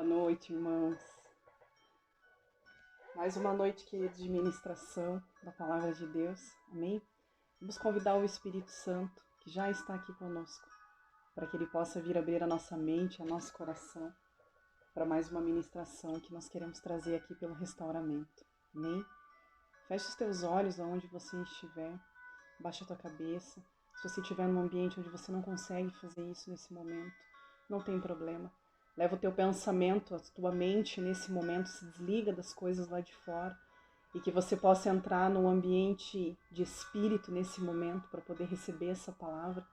Boa noite, irmãos. Mais uma noite, queridos, de ministração da Palavra de Deus. Amém? Vamos convidar o Espírito Santo, que já está aqui conosco, para que ele possa vir abrir a nossa mente, a nosso coração, para mais uma ministração que nós queremos trazer aqui pelo restauramento. Amém? Feche os teus olhos aonde você estiver, baixa a tua cabeça. Se você estiver num ambiente onde você não consegue fazer isso nesse momento, não tem problema. Leva o teu pensamento, a tua mente nesse momento, se desliga das coisas lá de fora e que você possa entrar num ambiente de espírito nesse momento para poder receber essa palavra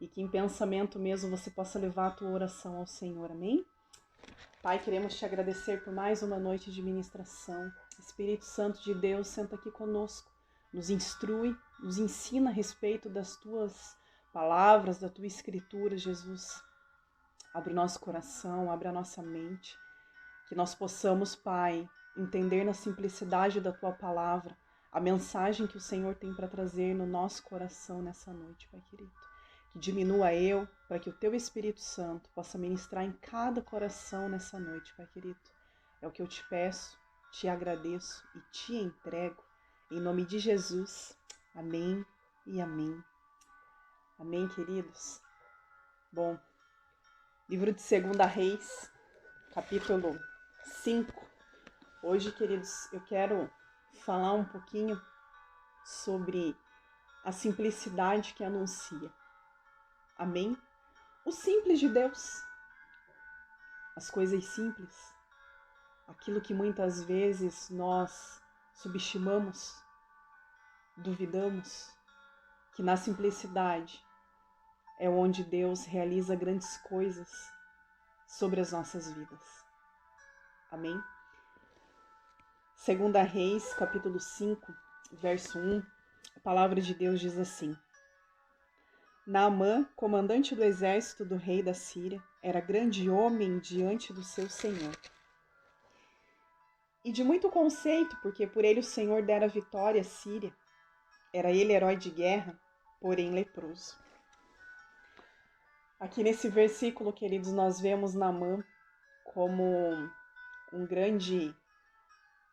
e que em pensamento mesmo você possa levar a tua oração ao Senhor, amém? Pai, queremos te agradecer por mais uma noite de ministração. Espírito Santo de Deus, senta aqui conosco, nos instrui, nos ensina a respeito das tuas palavras, da tua escritura, Jesus. Abre o nosso coração, abre a nossa mente, que nós possamos, Pai, entender na simplicidade da Tua palavra a mensagem que o Senhor tem para trazer no nosso coração nessa noite, Pai querido. Que diminua eu, para que o Teu Espírito Santo possa ministrar em cada coração nessa noite, Pai querido. É o que eu te peço, te agradeço e te entrego, em nome de Jesus. Amém e amém. Amém, queridos? Bom, livro de 2 Reis, capítulo 5. Hoje, queridos, eu quero falar um pouquinho sobre a simplicidade que anuncia. Amém? O simples de Deus. As coisas simples. Aquilo que muitas vezes nós subestimamos, duvidamos, que na simplicidade é onde Deus realiza grandes coisas sobre as nossas vidas. Amém? 2 Reis, capítulo 5, verso 1, a palavra de Deus diz assim: Naamã, comandante do exército do rei da Síria, era grande homem diante do seu senhor. E de muito conceito, porque por ele o Senhor dera vitória à Síria. Era ele herói de guerra, porém leproso. Aqui nesse versículo, queridos, nós vemos Naamã como um grande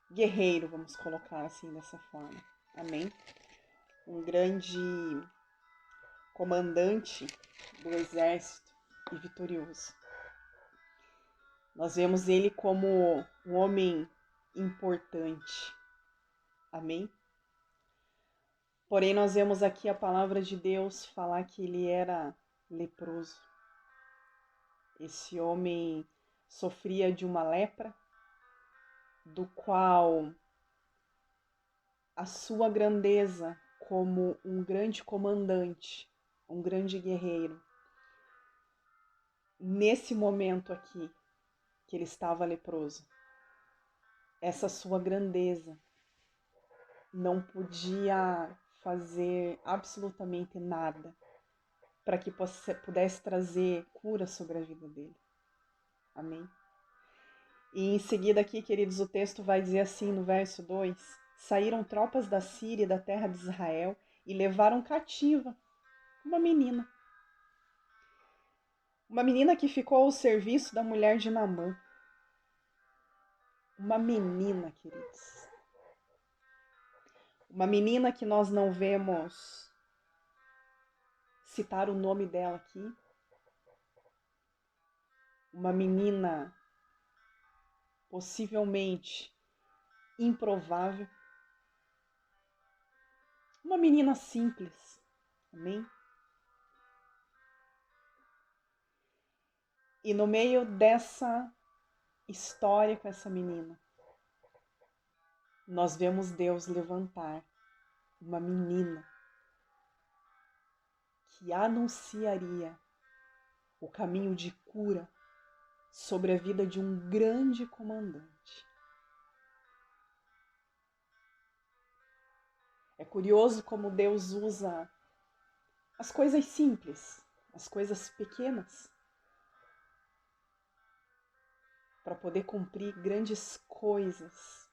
guerreiro, vamos colocar assim dessa forma. Amém? Um grande comandante do exército e vitorioso. Nós vemos ele como um homem importante. Amém? Porém, nós vemos aqui a palavra de Deus falar que ele era leproso. Esse homem sofria de uma lepra, do qual a sua grandeza como um grande comandante, um grande guerreiro, nesse momento aqui, que ele estava leproso, essa sua grandeza não podia fazer absolutamente nada para que pudesse trazer cura sobre a vida dele. Amém? E em seguida aqui, queridos, o texto vai dizer assim no verso 2: Saíram tropas da Síria e da terra de Israel e levaram cativa uma menina. Uma menina que ficou ao serviço da mulher de Naamã. Uma menina, queridos. Uma menina que nós não vemos citar o nome dela aqui. Uma menina possivelmente improvável. Uma menina simples. Amém? E no meio dessa história com essa menina, nós vemos Deus levantar uma menina que anunciaria o caminho de cura sobre a vida de um grande comandante. É curioso como Deus usa as coisas simples, as coisas pequenas, para poder cumprir grandes coisas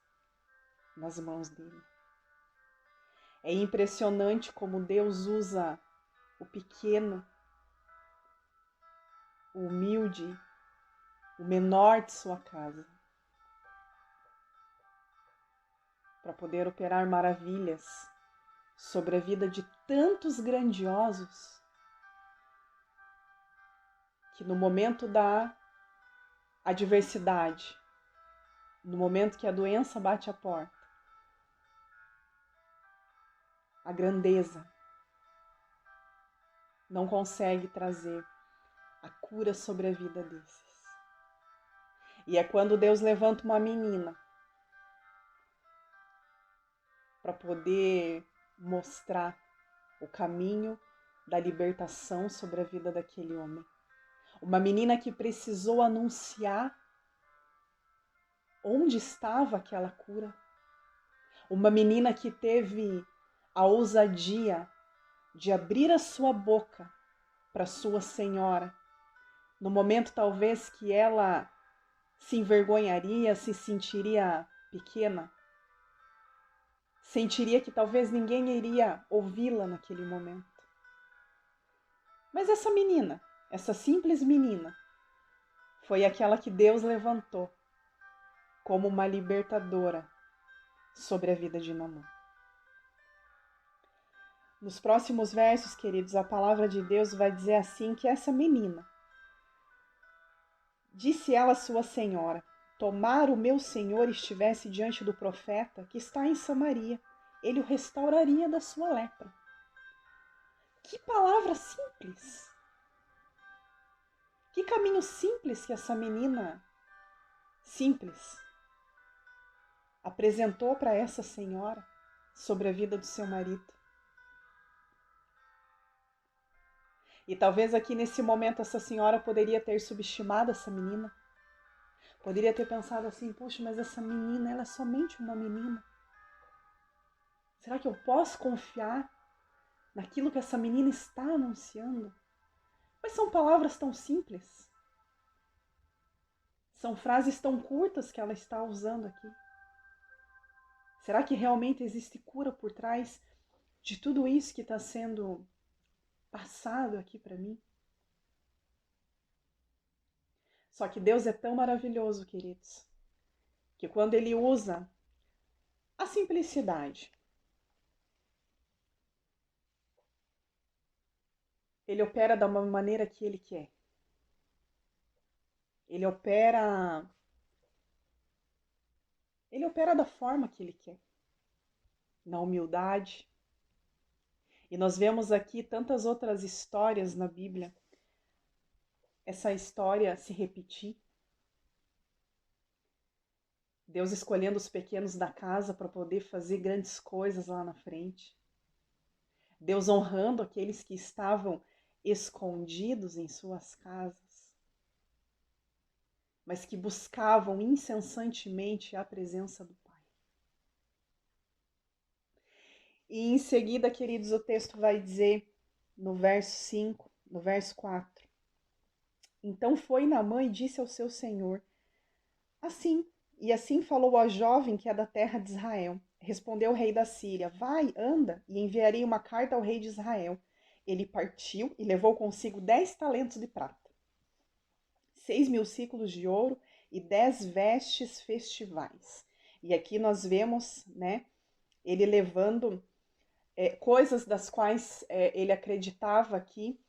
nas mãos dele. É impressionante como Deus usa o pequeno, o humilde, o menor de sua casa, para poder operar maravilhas sobre a vida de tantos grandiosos que no momento da adversidade, no momento que a doença bate a porta, a grandeza não consegue trazer a cura sobre a vida desses. E é quando Deus levanta uma menina para poder mostrar o caminho da libertação sobre a vida daquele homem. Uma menina que precisou anunciar onde estava aquela cura. Uma menina que teve a ousadia de abrir a sua boca para sua senhora, no momento talvez que ela se envergonharia, se sentiria pequena, sentiria que talvez ninguém iria ouvi-la naquele momento. Mas essa menina, essa simples menina, foi aquela que Deus levantou como uma libertadora sobre a vida de Naamã. Nos próximos versos, queridos, a palavra de Deus vai dizer assim que essa menina, disse ela à sua senhora, tomara o meu senhor estivesse diante do profeta que está em Samaria, ele o restauraria da sua lepra. Que palavra simples! Que caminho simples que essa menina simples apresentou para essa senhora sobre a vida do seu marido. E talvez aqui nesse momento essa senhora poderia ter subestimado essa menina. Poderia ter pensado assim, puxa, mas essa menina, ela é somente uma menina. Será que eu posso confiar naquilo que essa menina está anunciando? Mas são palavras tão simples. São frases tão curtas que ela está usando aqui. Será que realmente existe cura por trás de tudo isso que está sendo passado aqui para mim? Só que Deus é tão maravilhoso, queridos, que quando Ele usa a simplicidade, Ele opera da maneira que Ele quer. Ele opera da forma que Ele quer, na humildade. E nós vemos aqui tantas outras histórias na Bíblia, essa história se repetir. Deus escolhendo os pequenos da casa para poder fazer grandes coisas lá na frente. Deus honrando aqueles que estavam escondidos em suas casas, mas que buscavam incessantemente a presença do Pai. E em seguida, queridos, o texto vai dizer no verso 5, no verso 4. Então foi Naamã e disse ao seu senhor, assim falou a jovem que é da terra de Israel. Respondeu o rei da Síria, vai, anda, e enviarei uma carta ao rei de Israel. Ele partiu e levou consigo 10 talentos de prata, 6.000 ciclos de ouro e 10 vestes festivais. E aqui nós vemos, né, ele levando coisas das quais ele acreditava aqui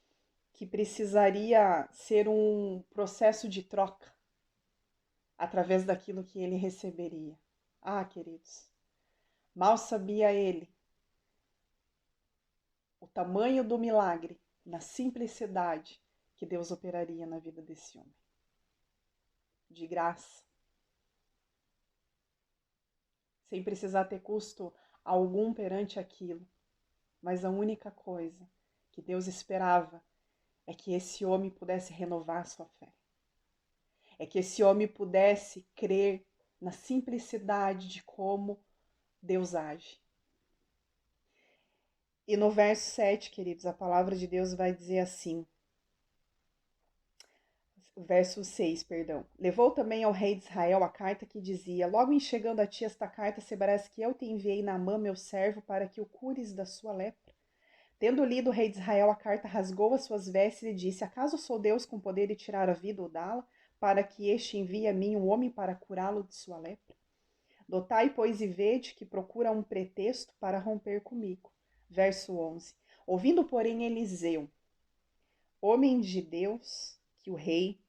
que precisaria ser um processo de troca através daquilo que ele receberia. Ah, queridos, mal sabia ele o tamanho do milagre, na simplicidade que Deus operaria na vida desse homem. De graça, sem precisar ter custo algum perante aquilo. Mas a única coisa que Deus esperava é que esse homem pudesse renovar sua fé. É que esse homem pudesse crer na simplicidade de como Deus age. E no verso 7, queridos, a palavra de Deus vai dizer assim, verso 6, perdão. Levou também ao rei de Israel a carta que dizia, logo em chegando a ti esta carta, saberás que eu te enviei Naamã, meu servo, para que o cures da sua lepra. Tendo lido o rei de Israel a carta, rasgou as suas vestes e disse, acaso sou Deus com poder de tirar a vida ou dá-la? para que este envie a mim um homem para curá-lo de sua lepra? Notai, pois, e vede que procura um pretexto para romper comigo. Verso 11. Ouvindo, porém, Eliseu, homem de Deus, que o rei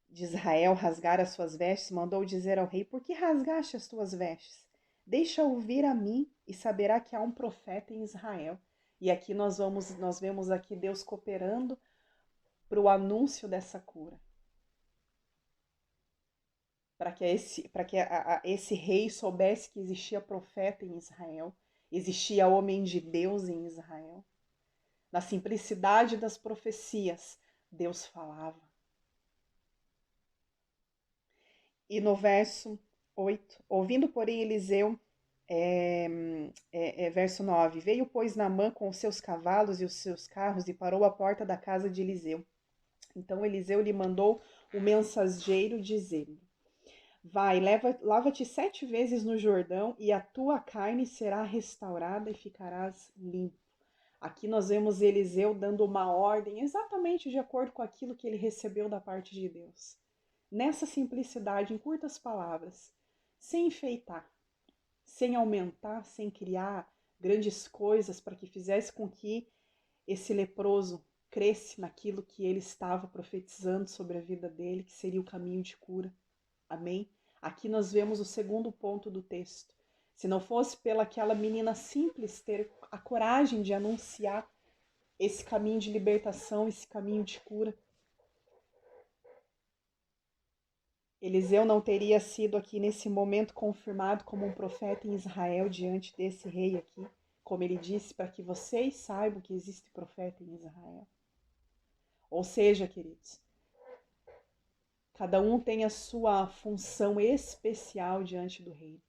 de Israel rasgara as suas vestes, mandou dizer ao rei: por que rasgaste as tuas vestes? Deixa ouvir a mim e saberá que há um profeta em Israel. E aqui nós vemos aqui Deus cooperando para o anúncio dessa cura. Para que esse rei soubesse que existia profeta em Israel, existia homem de Deus em Israel. Na simplicidade das profecias, Deus falava. E no verso 8, ouvindo, porém, Eliseu, verso 9, veio, pois, Naamã com os seus cavalos e os seus carros e parou à porta da casa de Eliseu. Então Eliseu lhe mandou o mensageiro dizendo: vai, lava-te 7 vezes no Jordão e a tua carne será restaurada e ficarás limpo. Aqui nós vemos Eliseu dando uma ordem exatamente de acordo com aquilo que ele recebeu da parte de Deus. Nessa simplicidade, em curtas palavras, sem enfeitar, sem aumentar, sem criar grandes coisas para que fizesse com que esse leproso cresce naquilo que ele estava profetizando sobre a vida dele, que seria o caminho de cura. Amém? Aqui nós vemos o segundo ponto do texto. Se não fosse pelaquela menina simples ter a coragem de anunciar esse caminho de libertação, esse caminho de cura, Eliseu não teria sido aqui nesse momento confirmado como um profeta em Israel diante desse rei aqui, como ele disse, para que vocês saibam que existe profeta em Israel. Ou seja, queridos, cada um tem a sua função especial diante do rei.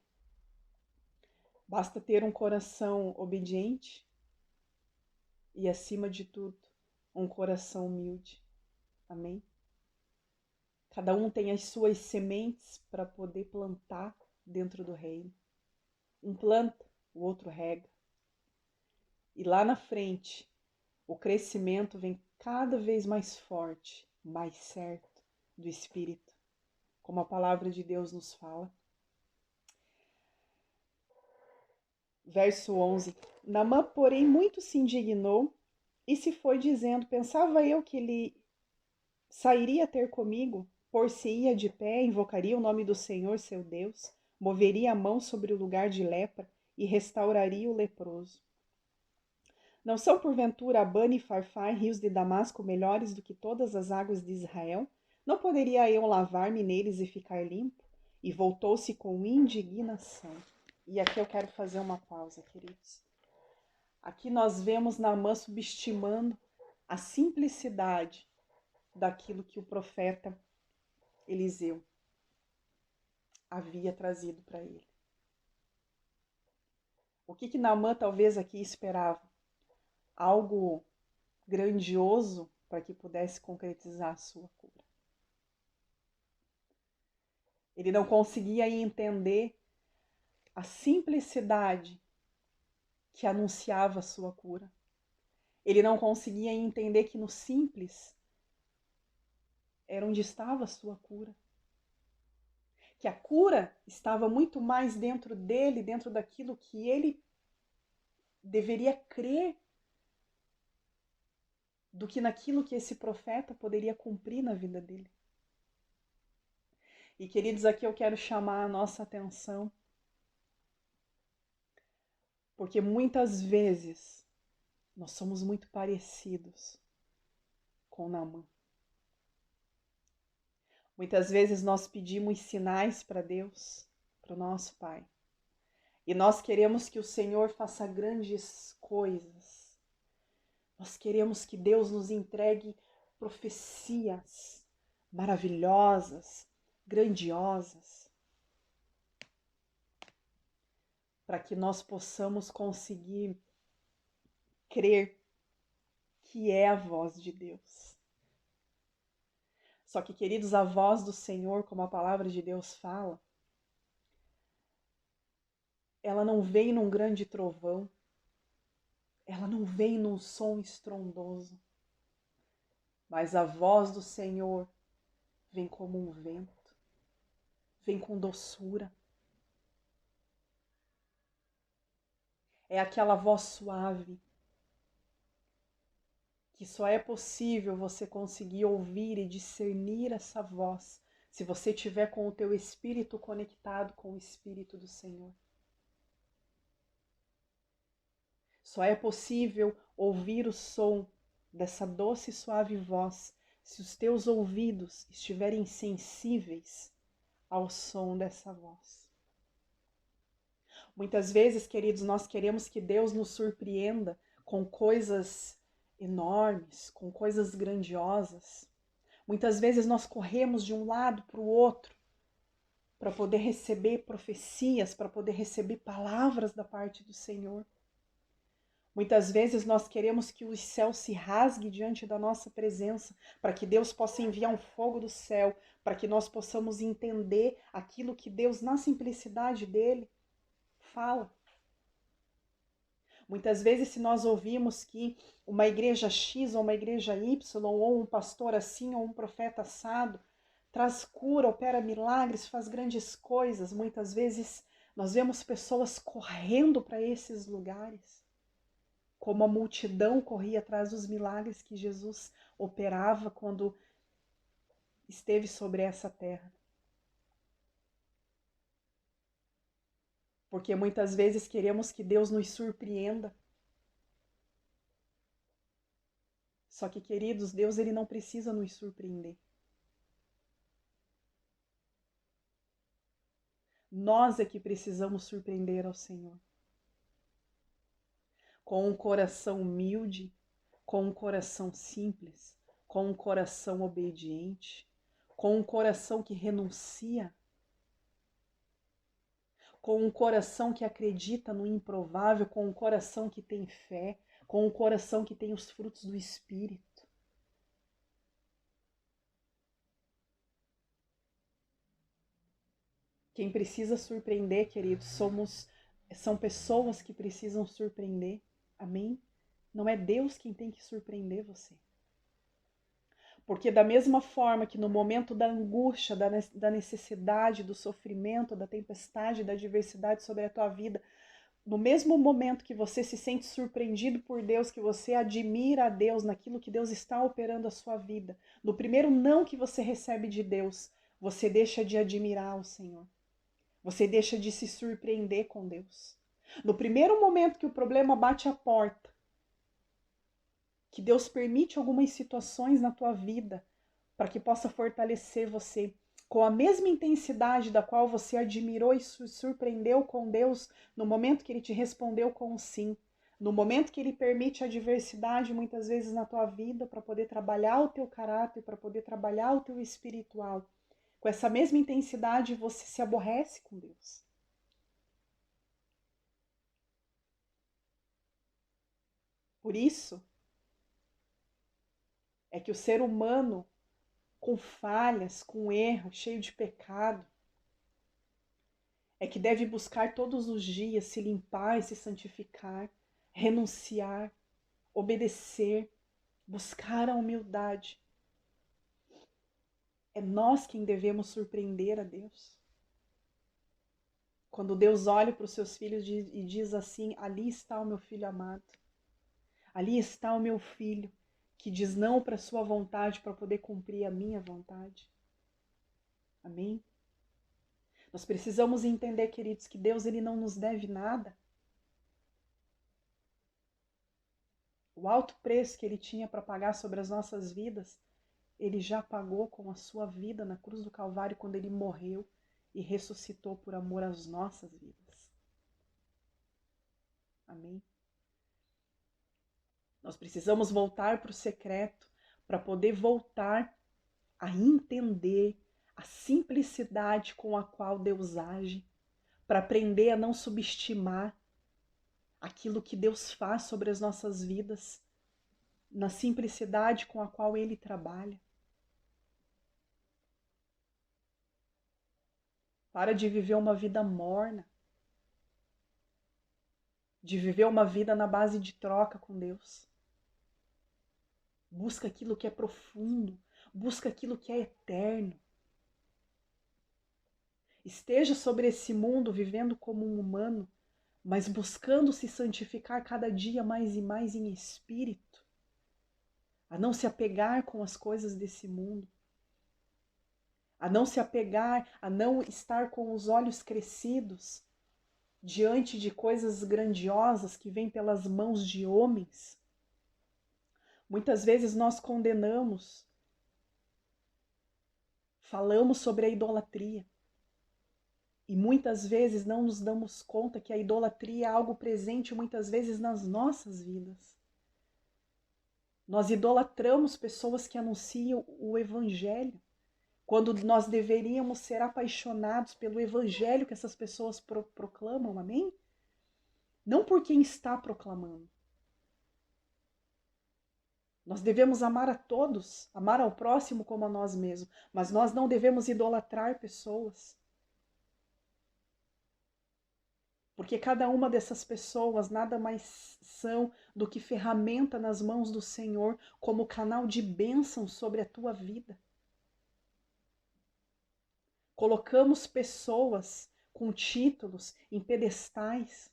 Basta ter um coração obediente e, acima de tudo, um coração humilde. Amém? Cada um tem as suas sementes para poder plantar dentro do reino. Um planta, o outro rega. E lá na frente, o crescimento vem cada vez mais forte, mais certo do Espírito, como a palavra de Deus nos fala. Verso 11. Naamã, porém, muito se indignou e se foi dizendo: pensava eu que ele sairia ter comigo, por-se-ia de pé, invocaria o nome do Senhor, seu Deus, moveria a mão sobre o lugar de lepra e restauraria o leproso. Não são, porventura, Abana e Farfar, rios de Damasco, melhores do que todas as águas de Israel? Não poderia eu lavar-me neles e ficar limpo? E voltou-se com indignação. E aqui eu quero fazer uma pausa, queridos. Aqui nós vemos Naamã subestimando a simplicidade daquilo que o profeta Eliseu havia trazido para ele. O que Naamã talvez aqui esperava? Algo grandioso para que pudesse concretizar a sua cura. Ele não conseguia entender a simplicidade que anunciava a sua cura. Ele não conseguia entender que no simples era onde estava a sua cura. Que a cura estava muito mais dentro dele, dentro daquilo que ele deveria crer, do que naquilo que esse profeta poderia cumprir na vida dele. E, queridos, aqui eu quero chamar a nossa atenção, porque muitas vezes nós somos muito parecidos com Naamã. Muitas vezes nós pedimos sinais para Deus, para o nosso Pai. E nós queremos que o Senhor faça grandes coisas. Nós queremos que Deus nos entregue profecias maravilhosas, grandiosas, para que nós possamos conseguir crer que é a voz de Deus. Só que, queridos, a voz do Senhor, como a palavra de Deus fala, ela não vem num grande trovão, ela não vem num som estrondoso. Mas a voz do Senhor vem como um vento, vem com doçura. É aquela voz suave que só é possível você conseguir ouvir e discernir essa voz se você tiver com o teu espírito conectado com o Espírito do Senhor. Só é possível ouvir o som dessa doce e suave voz se os teus ouvidos estiverem sensíveis ao som dessa voz. Muitas vezes, queridos, nós queremos que Deus nos surpreenda com coisas enormes, com coisas grandiosas. Muitas vezes nós corremos de um lado para o outro para poder receber profecias, para poder receber palavras da parte do Senhor. Muitas vezes nós queremos que o céu se rasgue diante da nossa presença, para que Deus possa enviar um fogo do céu, para que nós possamos entender aquilo que Deus, na simplicidade dele, fala. Muitas vezes, se nós ouvimos que uma igreja X ou uma igreja Y, ou um pastor assim, ou um profeta assado, traz cura, opera milagres, faz grandes coisas, muitas vezes nós vemos pessoas correndo para esses lugares, como a multidão corria atrás dos milagres que Jesus operava quando esteve sobre essa terra. Porque muitas vezes queremos que Deus nos surpreenda. Só que, queridos, Deus ele não precisa nos surpreender. Nós é que precisamos surpreender ao Senhor. Com um coração humilde, com um coração simples, com um coração obediente, com um coração que renuncia, com um coração que acredita no improvável, com um coração que tem fé, com um coração que tem os frutos do Espírito. Quem precisa surpreender, queridos, são pessoas que precisam surpreender. Amém? Não é Deus quem tem que surpreender você. Porque da mesma forma que no momento da angústia, da necessidade, do sofrimento, da tempestade, da adversidade sobre a tua vida, no mesmo momento que você se sente surpreendido por Deus, que você admira a Deus naquilo que Deus está operando a sua vida, no primeiro não que você recebe de Deus, você deixa de admirar o Senhor. Você deixa de se surpreender com Deus. No primeiro momento que o problema bate a porta, que Deus permite algumas situações na tua vida para que possa fortalecer você com a mesma intensidade da qual você admirou e se surpreendeu com Deus no momento que Ele te respondeu com um sim, no momento que Ele permite a adversidade muitas vezes na tua vida para poder trabalhar o teu caráter, para poder trabalhar o teu espiritual. Com essa mesma intensidade você se aborrece com Deus. Por isso é que o ser humano, com falhas, com erro, cheio de pecado, é que deve buscar todos os dias se limpar e se santificar, renunciar, obedecer, buscar a humildade. É nós quem devemos surpreender a Deus. Quando Deus olha para os seus filhos e diz assim: ali está o meu filho amado, ali está o meu filho que diz não para a sua vontade para poder cumprir a minha vontade. Amém? Nós precisamos entender, queridos, que Deus ele não nos deve nada. O alto preço que Ele tinha para pagar sobre as nossas vidas, Ele já pagou com a sua vida na cruz do Calvário quando Ele morreu e ressuscitou por amor às nossas vidas. Amém? Nós precisamos voltar para o secreto para poder voltar a entender a simplicidade com a qual Deus age, para aprender a não subestimar aquilo que Deus faz sobre as nossas vidas, na simplicidade com a qual Ele trabalha. Para de viver uma vida morna, de viver uma vida na base de troca com Deus. Busca aquilo que é profundo, busca aquilo que é eterno. Esteja sobre esse mundo vivendo como um humano, mas buscando se santificar cada dia mais e mais em espírito, a não se apegar com as coisas desse mundo, a não se apegar, a não estar com os olhos crescidos diante de coisas grandiosas que vêm pelas mãos de homens. Muitas vezes nós condenamos, falamos sobre a idolatria, e muitas vezes não nos damos conta que a idolatria é algo presente muitas vezes nas nossas vidas. Nós idolatramos pessoas que anunciam o evangelho, quando nós deveríamos ser apaixonados pelo evangelho que essas pessoas proclamam, amém? Não por quem está proclamando. Nós devemos amar a todos, amar ao próximo como a nós mesmos, mas nós não devemos idolatrar pessoas. Porque cada uma dessas pessoas nada mais são do que ferramenta nas mãos do Senhor como canal de bênção sobre a tua vida. Colocamos pessoas com títulos em pedestais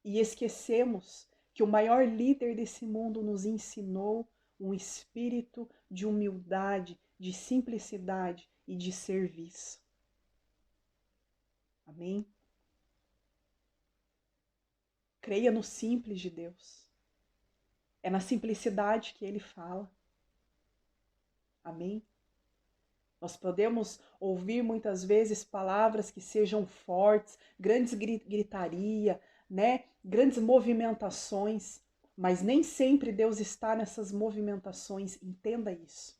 e esquecemos que o maior líder desse mundo nos ensinou um espírito de humildade, de simplicidade e de serviço. Amém? Creia no simples de Deus. É na simplicidade que Ele fala. Amém? Nós podemos ouvir muitas vezes palavras que sejam fortes, grandes gritaria, né? Grandes movimentações, mas nem sempre Deus está nessas movimentações, entenda isso.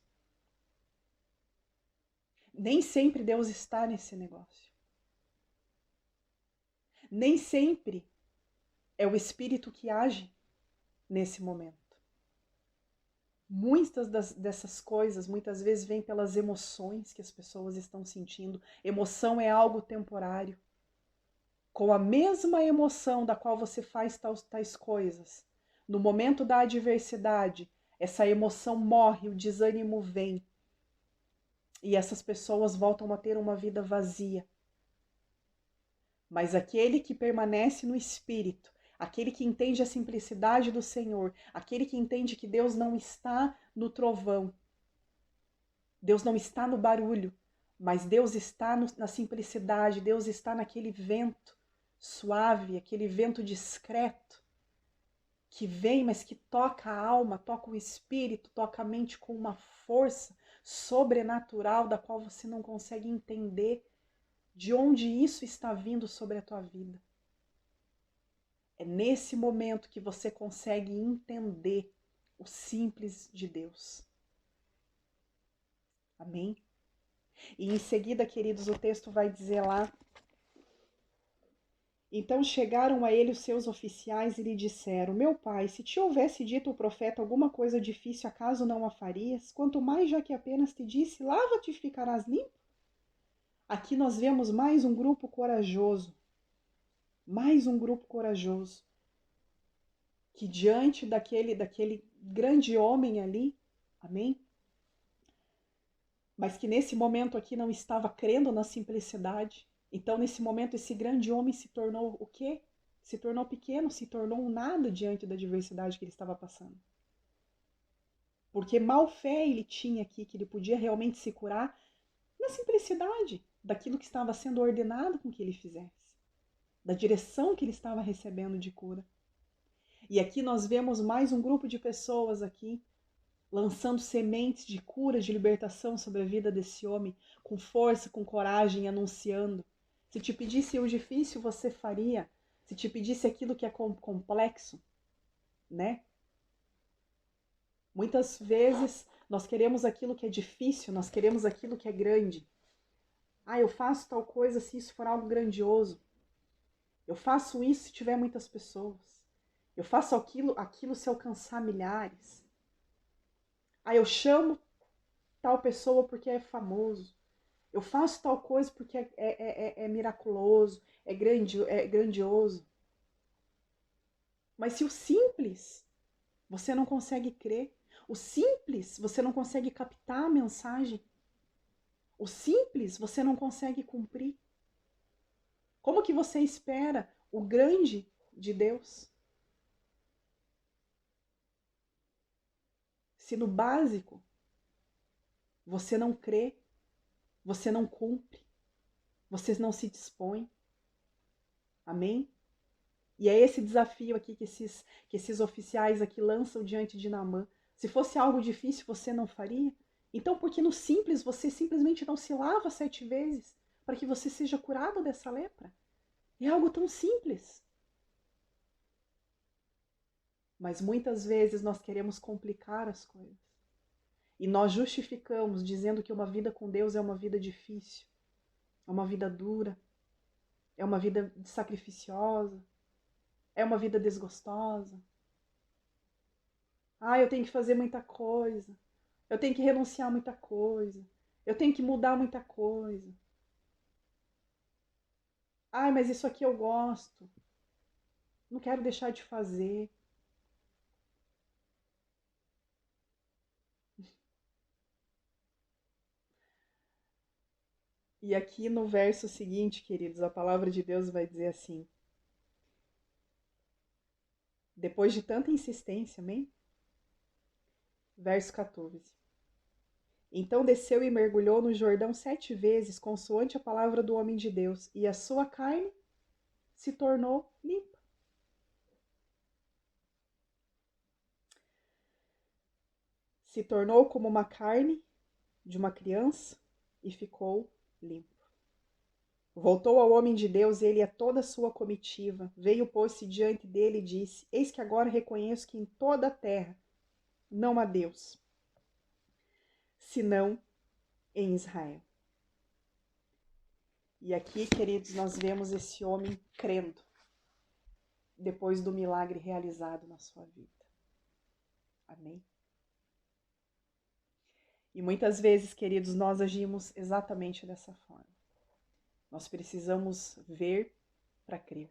Nem sempre Deus está nesse negócio. Nem sempre é o Espírito que age nesse momento. Muitas dessas coisas, muitas vezes, vêm pelas emoções que as pessoas estão sentindo. Emoção é algo temporário. Com a mesma emoção da qual você faz tais coisas, no momento da adversidade, essa emoção morre, o desânimo vem. E essas pessoas voltam a ter uma vida vazia. Mas aquele que permanece no Espírito, aquele que entende a simplicidade do Senhor, aquele que entende que Deus não está no trovão, Deus não está no barulho, mas Deus está na simplicidade, Deus está naquele vento suave, aquele vento discreto, que vem, mas que toca a alma, toca o espírito, toca a mente com uma força sobrenatural da qual você não consegue entender de onde isso está vindo sobre a tua vida. É nesse momento que você consegue entender o simples de Deus. Amém? E em seguida, queridos, o texto vai dizer lá: então chegaram a ele os seus oficiais e lhe disseram: meu pai, se te houvesse dito o profeta alguma coisa difícil, acaso não a farias? Quanto mais já que apenas te disse: lava-te e ficarás limpo? Aqui nós vemos mais um grupo corajoso. Mais um grupo corajoso. Que diante daquele grande homem ali, amém? Mas que nesse momento aqui não estava crendo na simplicidade. Então, nesse momento, esse grande homem se tornou o quê? Se tornou pequeno, se tornou um nada diante da adversidade que ele estava passando. Porque mal fé ele tinha aqui, que ele podia realmente se curar na simplicidade daquilo que estava sendo ordenado com que ele fizesse. Da direção que ele estava recebendo de cura. E aqui nós vemos mais um grupo de pessoas aqui, lançando sementes de cura, de libertação sobre a vida desse homem, com força, com coragem, anunciando. Se te pedisse o difícil, você faria. Se te pedisse aquilo que é complexo, né? Muitas vezes nós queremos aquilo que é difícil, nós queremos aquilo que é grande. Ah, eu faço tal coisa se isso for algo grandioso. Eu faço isso se tiver muitas pessoas. Eu faço aquilo se alcançar milhares. Ah, eu chamo tal pessoa porque é famoso. Eu faço tal coisa porque é miraculoso, é grandioso. Mas se o simples você não consegue crer, o simples você não consegue captar a mensagem, o simples você não consegue cumprir, como que você espera o grande de Deus? Se no básico você não crê, você não cumpre, você não se dispõe. Amém? E é esse desafio aqui que esses oficiais aqui lançam diante de Naamã. Se fosse algo difícil, você não faria? Então, por que no simples você simplesmente não se lava 7 vezes para que você seja curado dessa lepra? É algo tão simples. Mas muitas vezes nós queremos complicar as coisas. E nós justificamos dizendo que uma vida com Deus é uma vida difícil, é uma vida dura, é uma vida sacrificiosa, é uma vida desgostosa. Ah, eu tenho que fazer muita coisa. Eu tenho que renunciar a muita coisa. Eu tenho que mudar muita coisa. Ah, mas isso aqui eu gosto. Não quero deixar de fazer. E aqui no verso seguinte, queridos, a palavra de Deus vai dizer assim: depois de tanta insistência, amém? Verso 14. Então desceu e mergulhou no Jordão 7 vezes, consoante a palavra do homem de Deus, e a sua carne se tornou limpa. Se tornou como uma carne de uma criança e ficou limpo. Voltou ao homem de Deus, ele e a toda a sua comitiva. Veio, pôs-se diante dele e disse: Eis que agora reconheço que em toda a terra não há Deus, senão em Israel. E aqui, queridos, nós vemos esse homem crendo, depois do milagre realizado na sua vida. Amém? E muitas vezes, queridos, nós agimos exatamente dessa forma. Nós precisamos ver para crer.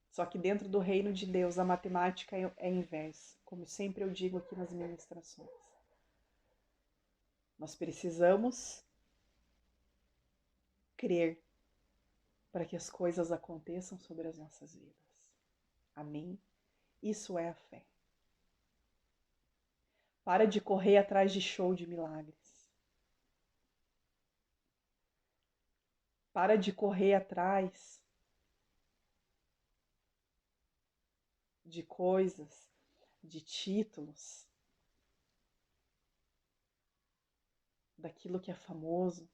Só que dentro do reino de Deus, a matemática é inversa, como sempre eu digo aqui nas ministrações. Nós precisamos crer para que as coisas aconteçam sobre as nossas vidas. Amém? Isso é a fé. Para de correr atrás de show de milagres. Para de correr atrás de coisas, de títulos, daquilo que é famoso,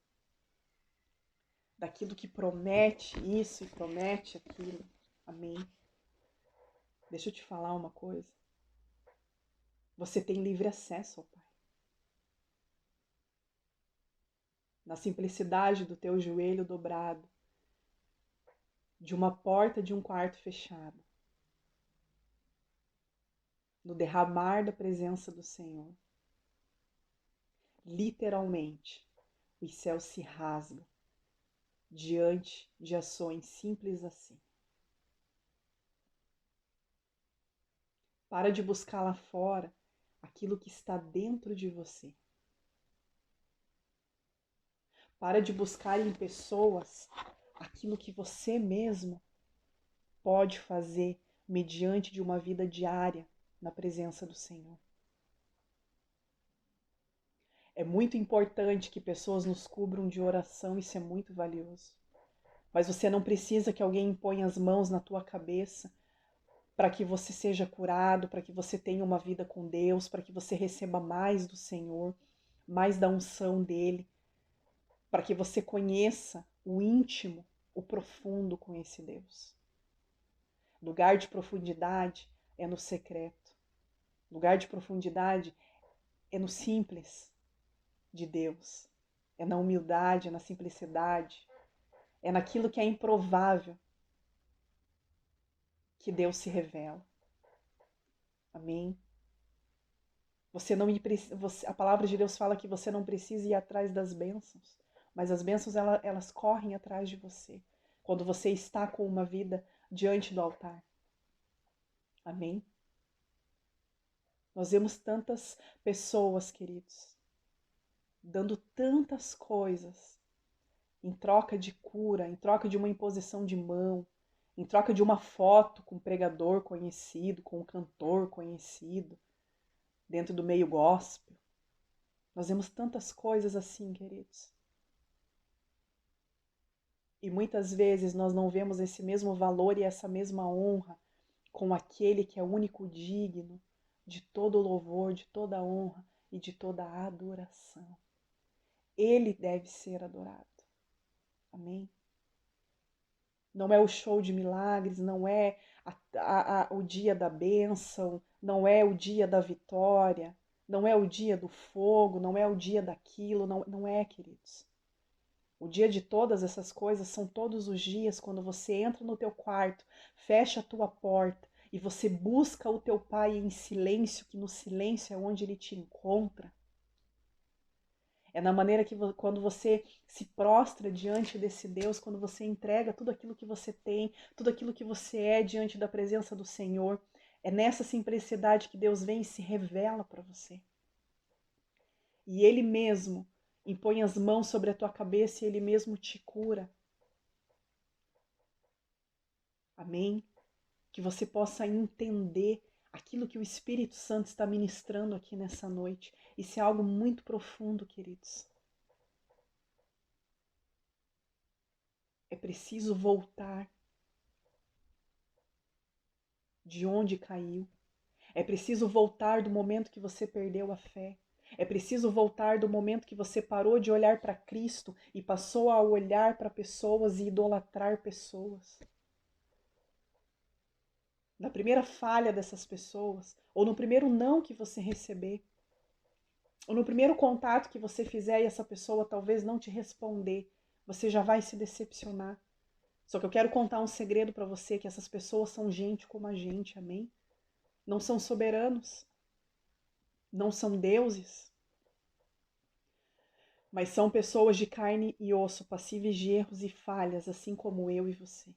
daquilo que promete isso e promete aquilo. Amém? Deixa eu te falar uma coisa. Você tem livre acesso ao Pai. Na simplicidade do teu joelho dobrado, de uma porta de um quarto fechado, no derramar da presença do Senhor. Literalmente, os céus se rasgam diante de ações simples assim. Para de buscar lá fora aquilo que está dentro de você. Para de buscar em pessoas aquilo que você mesmo pode fazer mediante de uma vida diária na presença do Senhor. É muito importante que pessoas nos cubram de oração, isso é muito valioso. Mas você não precisa que alguém imponha as mãos na tua cabeça para que você seja curado, para que você tenha uma vida com Deus, para que você receba mais do Senhor, mais da unção dele, para que você conheça o íntimo, o profundo com esse Deus. Lugar de profundidade é no secreto. Lugar de profundidade é no simples de Deus. É na humildade, é na simplicidade, é naquilo que é improvável que Deus se revela. Amém? A palavra de Deus fala que você não precisa ir atrás das bênçãos, mas as bênçãos elas correm atrás de você quando você está com uma vida diante do altar. Amém? Nós vemos tantas pessoas, queridos, dando tantas coisas em troca de cura, em troca de uma imposição de mão, em troca de uma foto com um pregador conhecido, com um cantor conhecido, dentro do meio gospel. Nós vemos tantas coisas assim, queridos. E muitas vezes nós não vemos esse mesmo valor e essa mesma honra com aquele que é o único digno de todo louvor, de toda honra e de toda adoração. Ele deve ser adorado. Amém? Não é o show de milagres, não é o dia da bênção, não é o dia da vitória, não é o dia do fogo, não é o dia daquilo, não é, queridos. O dia de todas essas coisas são todos os dias quando você entra no teu quarto, fecha a tua porta e você busca o teu Pai em silêncio, que no silêncio é onde ele te encontra. É na maneira que quando você se prostra diante desse Deus, quando você entrega tudo aquilo que você tem, tudo aquilo que você é diante da presença do Senhor, é nessa simplicidade que Deus vem e se revela para você. E Ele mesmo impõe as mãos sobre a tua cabeça e Ele mesmo te cura. Amém? Que você possa entender aquilo que o Espírito Santo está ministrando aqui nessa noite. Isso é algo muito profundo, queridos. É preciso voltar de onde caiu. É preciso voltar do momento que você perdeu a fé. É preciso voltar do momento que você parou de olhar para Cristo e passou a olhar para pessoas e idolatrar pessoas. Na primeira falha dessas pessoas, ou no primeiro não que você receber, ou no primeiro contato que você fizer e essa pessoa talvez não te responder, você já vai se decepcionar. Só que eu quero contar um segredo para você, que essas pessoas são gente como a gente, amém? Não são soberanos, não são deuses, mas são pessoas de carne e osso, passíveis de erros e falhas, assim como eu e você.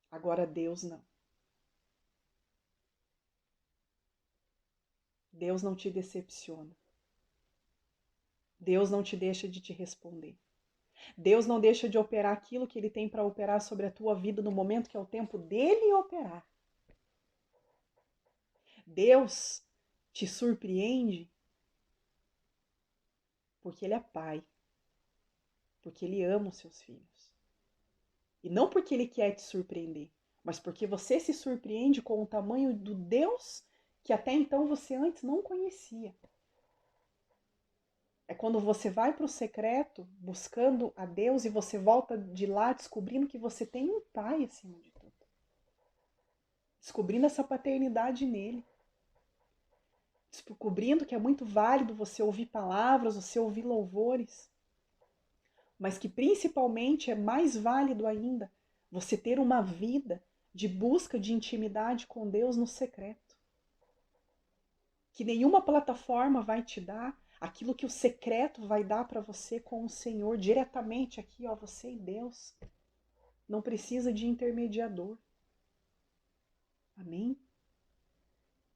Agora Deus não. Deus não te decepciona. Deus não te deixa de te responder. Deus não deixa de operar aquilo que Ele tem para operar sobre a tua vida no momento que é o tempo dele operar. Deus te surpreende porque Ele é Pai, porque Ele ama os seus filhos. E não porque Ele quer te surpreender, mas porque você se surpreende com o tamanho do Deus que até então você antes não conhecia. É quando você vai para o secreto buscando a Deus e você volta de lá descobrindo que você tem um Pai acima de tudo. Descobrindo essa paternidade nele. Descobrindo que é muito válido você ouvir palavras, você ouvir louvores. Mas que principalmente é mais válido ainda você ter uma vida de busca de intimidade com Deus no secreto. Que nenhuma plataforma vai te dar aquilo que o secreto vai dar para você com o Senhor, diretamente aqui, ó, você e Deus. Não precisa de intermediador. Amém?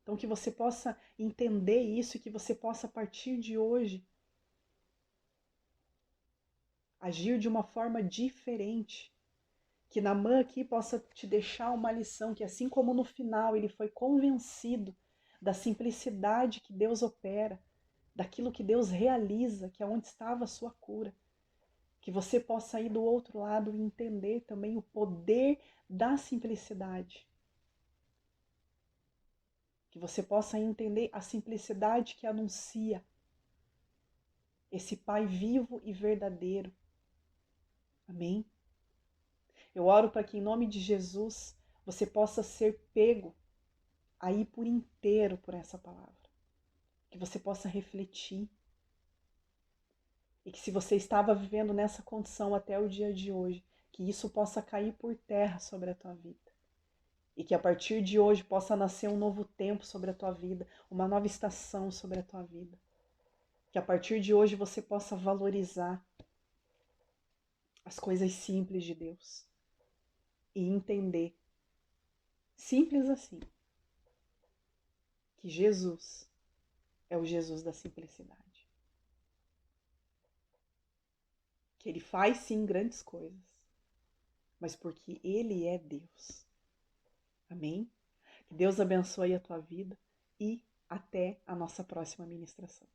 Então que você possa entender isso e que você possa, a partir de hoje, agir de uma forma diferente. Que Naamã aqui possa te deixar uma lição, que assim como no final ele foi convencido da simplicidade que Deus opera, daquilo que Deus realiza, que é onde estava a sua cura, que você possa ir do outro lado e entender também o poder da simplicidade. Que você possa entender a simplicidade que anuncia esse Pai vivo e verdadeiro. Amém? Eu oro para que em nome de Jesus você possa ser pego aí por inteiro por essa palavra. Que você possa refletir. E que se você estava vivendo nessa condição até o dia de hoje, que isso possa cair por terra sobre a tua vida. E que a partir de hoje possa nascer um novo tempo sobre a tua vida, uma nova estação sobre a tua vida. Que a partir de hoje você possa valorizar as coisas simples de Deus e entender Simples assim. Que Jesus é o Jesus da simplicidade. Que Ele faz sim grandes coisas, mas porque Ele é Deus. Amém? Que Deus abençoe a tua vida e até a nossa próxima ministração.